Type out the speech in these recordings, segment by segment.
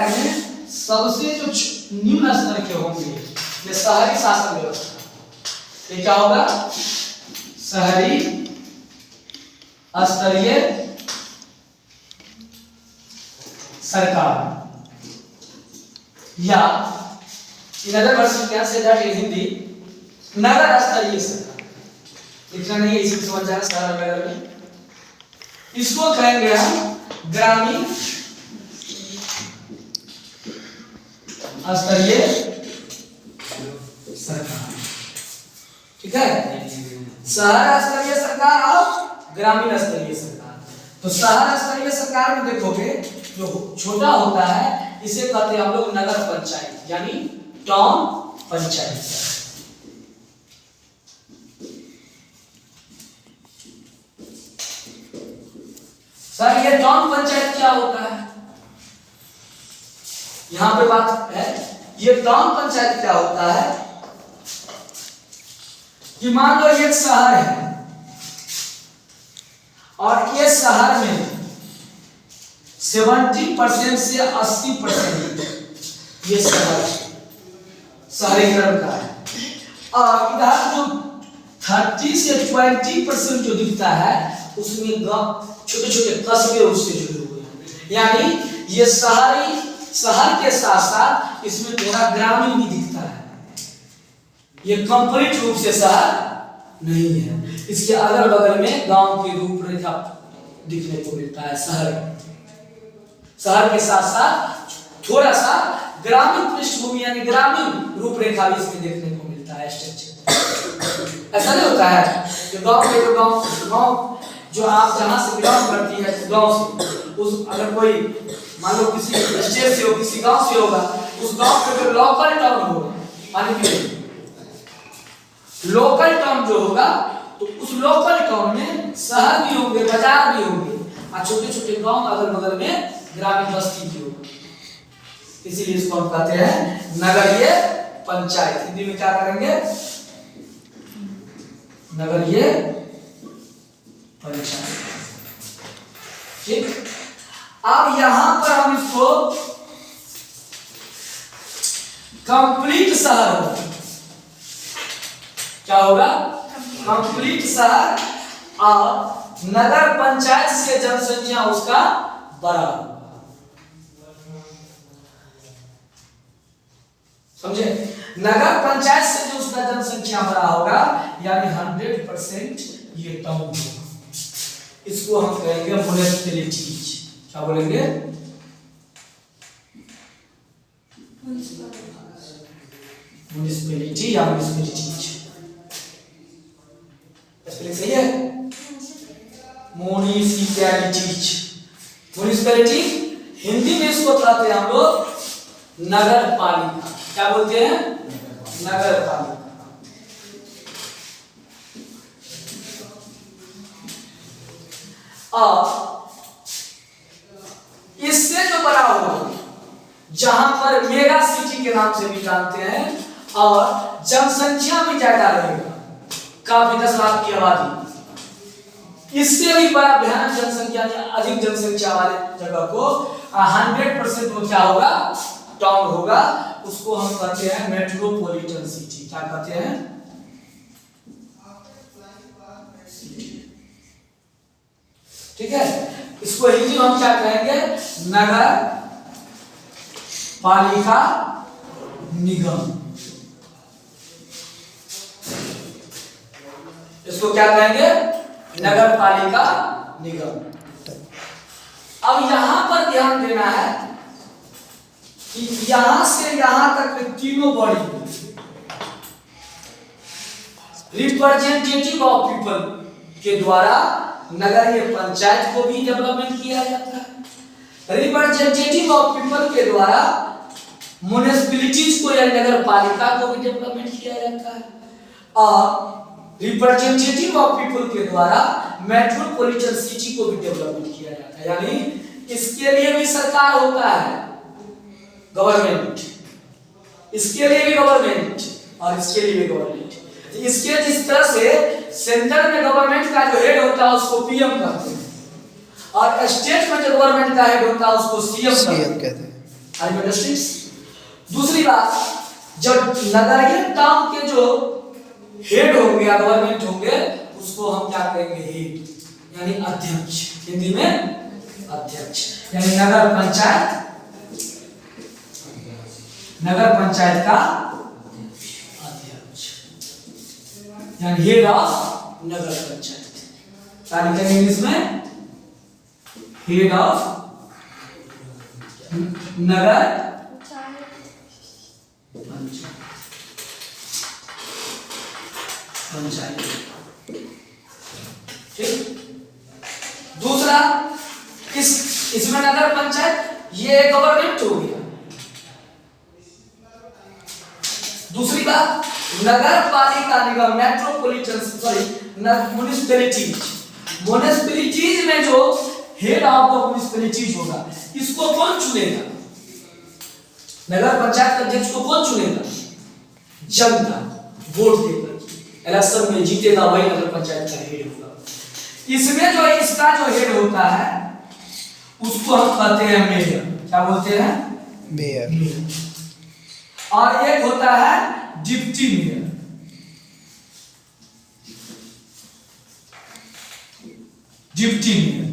दायरे में सबसे जो निम्न स्तर के होंगे ये शहरी शासन व्यवस्था। ये क्या होगा? शहरी स्तरीय सरकार, या in other words you can say that in Hindi नगर स्तरीय सरकार। इतना नहीं है, इसको समझ जाना शहर नगर में। इसको कहेंगे हम ग्रामीण स्तरीय सरकार। ठीक है, शहर स्तरीय सरकार और ग्रामीण स्तरीय सरकार। तो शहर स्तरीय सरकार में देखोगे जो छोटा होता है इसे कहते हैं हम लोग नगर पंचायत, यानी टाउन पंचायत। सर ये टाउन पंचायत क्या होता है? यहां पे बात है, ये टाउन पंचायत क्या होता है कि मान लो एक शहर है और ये शहर में 70% से 80% ये शहरीकरण का है, और इधर जो 30 से 20% जो दिखता है उसमें गांव छोटे छोटे कस्बे उससे जुड़े हुए हैं। यानी ये शहर के साथ साथ इसमें थोड़ा ग्रामीण भी दिखता है, ये कंप्लीट रूप से शहर नहीं है। इसके अगल बगल में गांव की रूपरेखा दिखने को मिलता है। शहर के साथ साथ थोड़ा सा ग्रामीण पृष्ठभूमि यानी ग्रामीण रूपरेखा भी इसमें देखने को मिलता है। स्ट्रक्चर ऐसा नहीं होता है कि गांव जो आप जहां से बिलोंग करती है गांव से, उस अगर कोई मान लो किसी स्टेट से हो, किसी गांव से होगा, उस गांव के जो लोकल टाउन होगा, माने कि लोकल टाउन जो होगा, तो उस लोकल टाउन में शहर भी होंगे, बाजार भी होंगे, और छोटे छोटे गांव अगल बगल में ग्रामीण बस्ती भी होगी। इसीलिए इसको हम कहते हैं नगरीय पंचायत। हिंदी में क्या करेंगे? नगरीय पंचायत। ठीक, अब यहां पर हम इसको कंप्लीट शहर होगा। क्या होगा? कंप्लीट शहर, और नगर पंचायत से जनसंख्या उसका बड़ा होगा। समझे? नगर पंचायत से जो उसका जनसंख्या बड़ा होगा यानी 100% ये टाउन होगा। इसको हम कहेंगे म्युनिसिपैलिटीज। क्या बोलेंगे? म्युनिसिपैलिटी या म्युनिसिपैलिटीज। स्पेलिंग सही है? म्युनिसिपैलिटीज। म्युनिसिपैलिटी हिंदी में इसको कहते हैं हम लोग नगर पालिका। क्या बोलते हैं? नगर पालिका। और इससे जो बड़ा होगा, जहां पर मेगा सिटी के नाम से भी जानते हैं, और जनसंख्या भी ज्यादा रहेगा, काफी 10 लाख की आबादी, इससे भी बड़ा भयानक जनसंख्या, अधिक जनसंख्या वाले जगह को 100% वो क्या होगा? टाउन होगा। उसको हम कहते हैं मेट्रोपॉलिटन सिटी। क्या कहते हैं? ठीक है, इसको हिंदी में हम क्या कहेंगे? नगर पालिका निगम। इसको क्या कहेंगे? नगर पालिका निगम। अब यहां पर ध्यान देना है कि यहां से यहां तक तीनों बॉडी रिप्रेजेंटेटिव ऑफ पीपल के द्वारा नगरीय पंचायत को भी डेवलपमेंट किया जाता है, रिप्रेजेंटेटिव ऑफ पीपल के द्वारा म्युनिसिपैलिटीज को या नगर पालिका को भी डेवलपमेंट किया जाता है, और रिप्रेजेंटेटिव ऑफ पीपल के द्वारा मेट्रोपॉलिटन सिटी को भी डेवलपमेंट किया जाता है। यानी इसके लिए भी सरकार होता है, गवर्नमेंट, इसके लिए भी गवर्नमेंट और इसके लिए भी गवर्नमेंट। इसके जिस तरह से सेंटर में गवर्नमेंट का जो हेड होता है उसको पीएम कहते हैं, और स्टेट में जो गवर्नमेंट का हेड होता है उसको सीएम कहते हैं। Are you understand. दूसरी बात, जब नगरीय टाउन के जो हेड होंगे या गवर्नमेंट होंगे उसको हम क्या कहेंगे, हेड, यानी अध्यक्ष, हिंदी में अध्यक्ष, यानी नगर पंचायत का अध्यक्ष, यानी हेड ऑफ नगर पंचायत, क्या लिखेंगे इंग्लिश में, हेड ऑफ नगर पंचायत। ठीक। दूसरा, इसमें नगर पंचायत ये गवर्नमेंट हो गया। दूसरी बात, नगर पालिका निगम, मेट्रोपॉलिटन, सॉरी म्युनिसिपैलिटीज में जो हेड ऑफ द म्युनिसिपैलिटीज होगा, इसको कौन चुनेगा? नगर पंचायत के अध्यक्ष को कौन चुनेगा? जनता, वोट देकर इलेक्शन में जीतेगा वही नगर पंचायत का हेड होगा। इसमें जो इसका जो हेड होता है उसको हम कहते हैं मेयर। क्या बोलते हैं? मेयर। और एक होता है डिप्टी मेयर। डिप्टी मेयर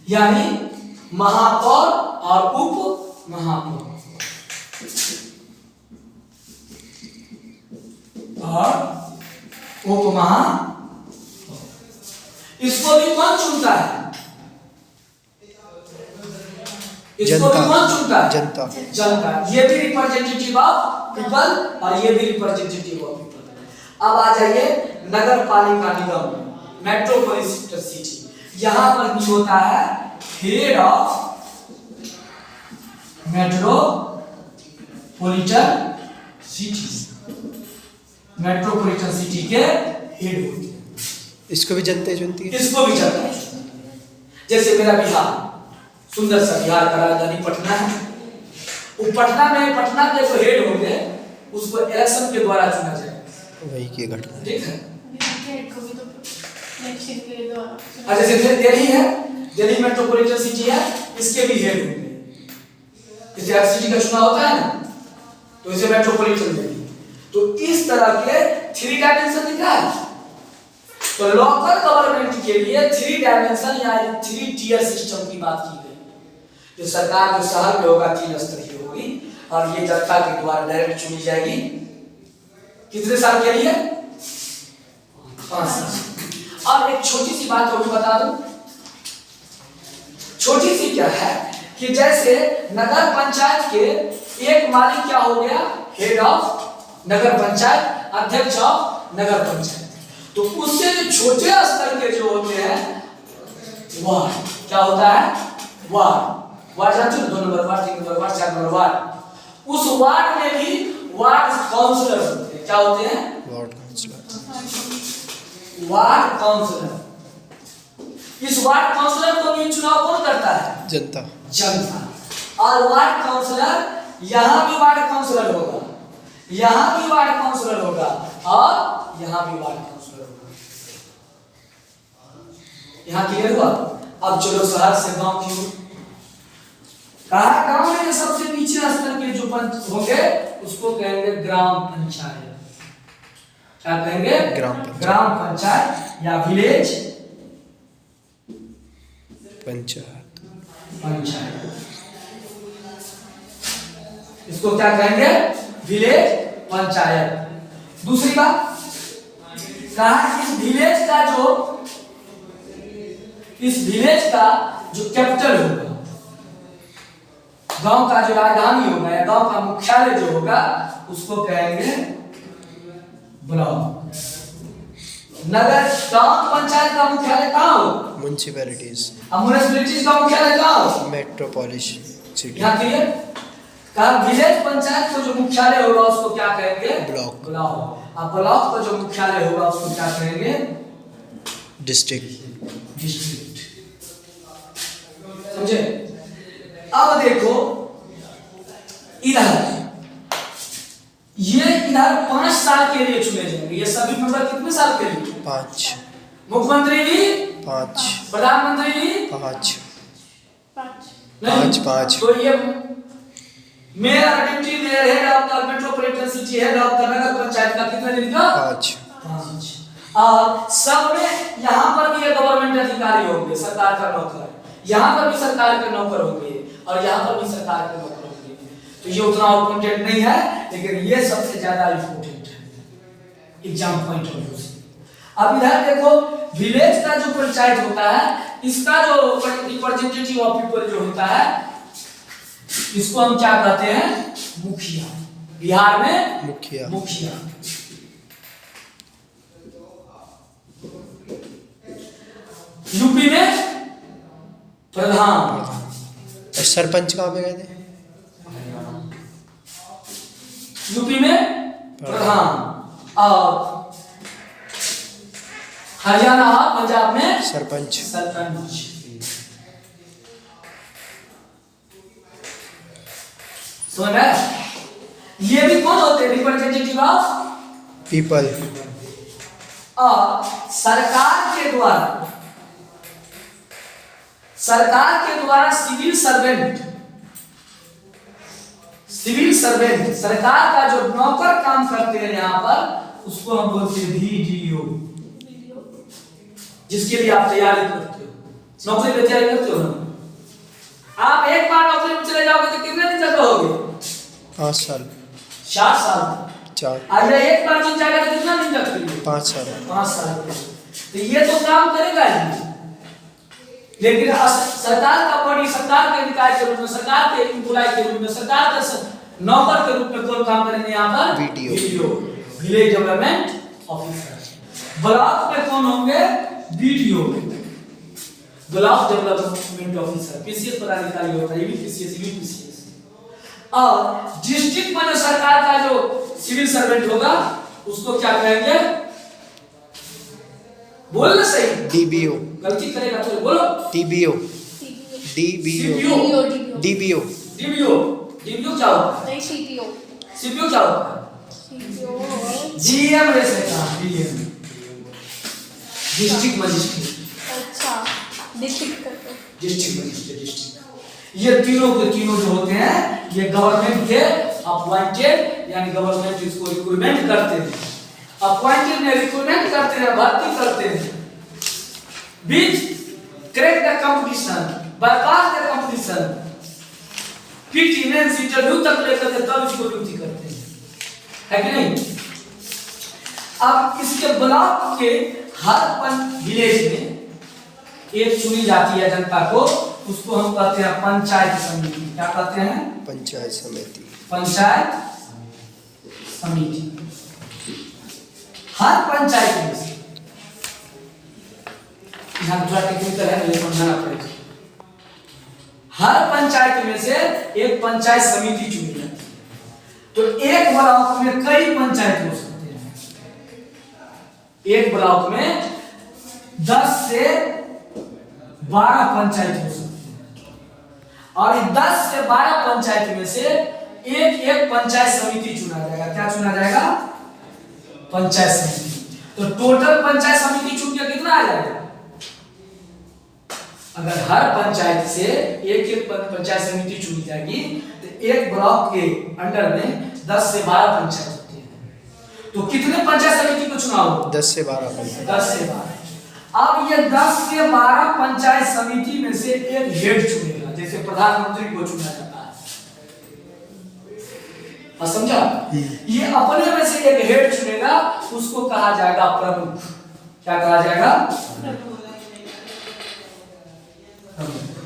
यानी महापौर और उप महापौर और उप महापौर। इसको भी कौन चुनता है? इसको भी कौन चुनता है? जनता। जनता। ये भी रिप्रेजेंटेटिव ऑफ पीपल और ये भी रिप्रेजेंटेटिव ऑफ पीपल। अब आ जाइए नगर पालिका निगम, मेट्रोपॉलिटन सिटी। यहां पर भी होता है head of metropolitan city. Metropolitan city के हेड होते हैं। इसको भी जनता चुनती है। इसको भी जनता चुनती है। जैसे मेरा बिहार, सुंदर सा बिहार का राजधानी पटना है। वो पटना में पटना के जो हेड होंगे उसको इलेक्शन के द्वारा चुना जाएगा। वही की घटना ठीक है। जैसे दिल्ली है, दिल्ली मेट्रोपॉलिटन सिटी है, इसके भी हेड होंगे। जैसे हर सिटी का चुनाव होता है ना, तो इसे मेट्रोपॉलिटन दिल्ली। तो इस तरह के 3 डायमेंशन दिख रहा है। तो लोकल गवर्नमेंट के लिए 3 डायमेंशन या 3 टियर सिस्टम की बात की गई। जो सरकार जो शहर में होगा 3 स्तरीय होगी और ये जनता के द्वारा डायरेक्ट चुनी जाएगी। कितने साल के लिए? 5 साल। और एक छोटी सी बात और बता दूं, छोटी सी क्या है कि जैसे नगर पंचायत के एक मालिक क्या हो गया, हेड ऑफ नगर पंचायत, अध्यक्ष ऑफ नगर पंचायत। तो उससे जो छोटे स्तर के जो होते हैं वार्ड, क्या होता है? वार्ड जानते हो? 2 number ward, 3 number ward, 4 number ward. उस वार्ड में भी वार्ड काउंसलर होते हैं। क्या होते हैं? Ward councillor. Ward councillor. इस वार्ड काउंसलर को भी चुनाव कौन करता है? जनता। जनता। और वार्ड काउंसलर, यहां भी वार्ड काउंसलर होगा, यहां भी वार्ड काउंसलर होगा और यहां भी वार्ड काउंसलर होगा। यहां क्लियर हुआ? अब चलो शहर से गांव की ओर। कहा गांव में सबसे नीचे स्तर के जो पंच होंगे उसको कहेंगे ग्राम पंचायत। क्या कहेंगे? ग्राम पंचायत या विलेज पंचायत। इसको क्या कहेंगे? विलेज पंचायत। दूसरी बात, कहा इस विलेज का जो कैपिटल होगा, गांव का जो राजधानी होगा या गांव का मुख्यालय जो होगा उसको कहेंगे ब्लॉक। नगर गांव पंचायत का मुख्यालय कहाँ होगा? म्युनिसिपैलिटीज। अब म्युनिसिपैलिटीज का मुख्यालय कहाँ होगा? Metropolitan city. यहाँ क्लियर? कहा विलेज पंचायत को जो मुख्यालय होगा उसको क्या कहेंगे? ब्लॉक। अब ब्लॉक का जो मुख्यालय होगा उसको क्या कहेंगे? डिस्ट्रिक्ट। समझे? अब देखो इधर, ये इधर 5 साल के लिए चुने जाएंगे। ये सभी मेंबर कितने साल के लिए? 5। मुख्यमंत्री भी 5। प्रधानमंत्री भी 5। 5। पाँच। तो ये mayor, deputy mayor, head of the metropolitan city, head of the nagar panchayat का कितने दिन का? 5। 5। और सब में यहाँ पर भी ये गवर्नमेंट अधिकारी होंगे, सरकार का नौकर, यहाँ पर भी सरकार के नौकर होंगे और यहाँ पर भी सरकार के नौकर होंगे। तो ये उतना इम्पोर्टेंट नहीं है, लेकिन ये सबसे ज्यादा इम्पोर्टेंट है एग्जाम पॉइंट ऑफ व्यू से। अब इधर देखो, विलेज का जो पंचायत होता है, इसका जो रिप्रेजेंटेटिव ऑफ पीपल जो होता है, इसको हम क्या कहते हैं? मुखिया। बिहार में मुखिया। मुखिया। यूपी में प्रधान। और सरपंच कहाँ पे गए थे? यूपी में प्रधान और हरियाणा और पंजाब में सरपंच। सरपंच। सुन रहे? ये भी कौन होते हैं? Representative of people. और सरकार के द्वारा सिविल सर्वेंट, सरकार का जो नौकर काम करते हैं यहाँ पर, उसको हम बोलते हैं VDO, जिसके लिए आप तैयारी करते हो। नौकरी की तैयारी करते हो ना? आप एक बार नौकरी में चले जाओगे तो कितने दिन तक रहोगे? 5 साल। 4 साल। 4। अगर एक बार मिल जाएगा तो कितना दिन तक करेंगे? 5 साल। 5 साल। तो ये तो काम करेगा ही, लेकिन सरकार का बॉडी, सरकार के निकाय के रूप में, सरकार के एम्प्लॉय के रूप में, सरकार के नौकर के रूप में कौन काम करेंगे यहाँ पर? VDO, village development officer. Block में कौन होंगे? BDO, block development officer. PCS पदाधिकारी होता है, PCS, UPCS। और डिस्ट्रिक्ट में जो सरकार का जो सिविल सर्वेंट होगा, उसको क्या कहेंगे? बोलना सही। DBO। गलती करेगा तो बोलो। DBO। DBO। DBO क्या होता है? नहीं, CPO। CPO क्या होता है? GM वैसे का GM, डिस्ट्रिक्ट मजिस्ट्रेट। अच्छा, डिस्ट्रिक्ट मजिस्ट्रेट। ये तीनों के तीनों जो होते हैं, ये गवर्नमेंट के अपॉइंटेड, यानी गवर्नमेंट इसको रिक्रूटमेंट करते हैं। अपॉइंटेड में रिक्रूटमेंट करते हैं, भर्ती करते हैं। बीच crack the competition, bypass the competition, PT mains interview तक लेकर के तब इसको नियुक्ति करते हैं, है कि नहीं? अब इसके ब्लॉक के हर विलेज में एक चुनी जाती है जनता को, उसको हम कहते हैं पंचायत समिति। क्या कहते हैं? पंचायत समिति। पंचायत समिति। हर पंचायत में से, यहाँ थोड़ा टेक्निकल है, मुझे समझाना पड़ेगा। हर पंचायत में से एक पंचायत समिति चुनी जाती है। तो एक ब्लॉक में कई पंचायत हो सकते हैं। एक ब्लॉक में 10 से 12 पंचायत हो सकते हैं, और 10 से 12 पंचायत में से एक पंचायत समिति चुना जाएगा। क्या चुना जाएगा? पंचायत समिति। तो टोटल पंचायत समिति चुन के कितना आ जाएगा? अगर हर पंचायत से एक पंचायत समिति चुनी जाएगी, तो एक ब्लॉक के अंडर में 10 से 12 पंचायत होती है। तो कितने पंचायत समिति को चुनाव होगा? 10 से 12 पंचायत। 10 से 12। अब ये 10 से 12 पंचायत समिति में से एक हेड चुनेगा, जैसे प्रधानमंत्री को चुना जाता है। समझा? ये अपने में से एक हेड चुनेगा, उसको कहा जाएगा प्रमुख। क्या कहा जाएगा? प्रमुख।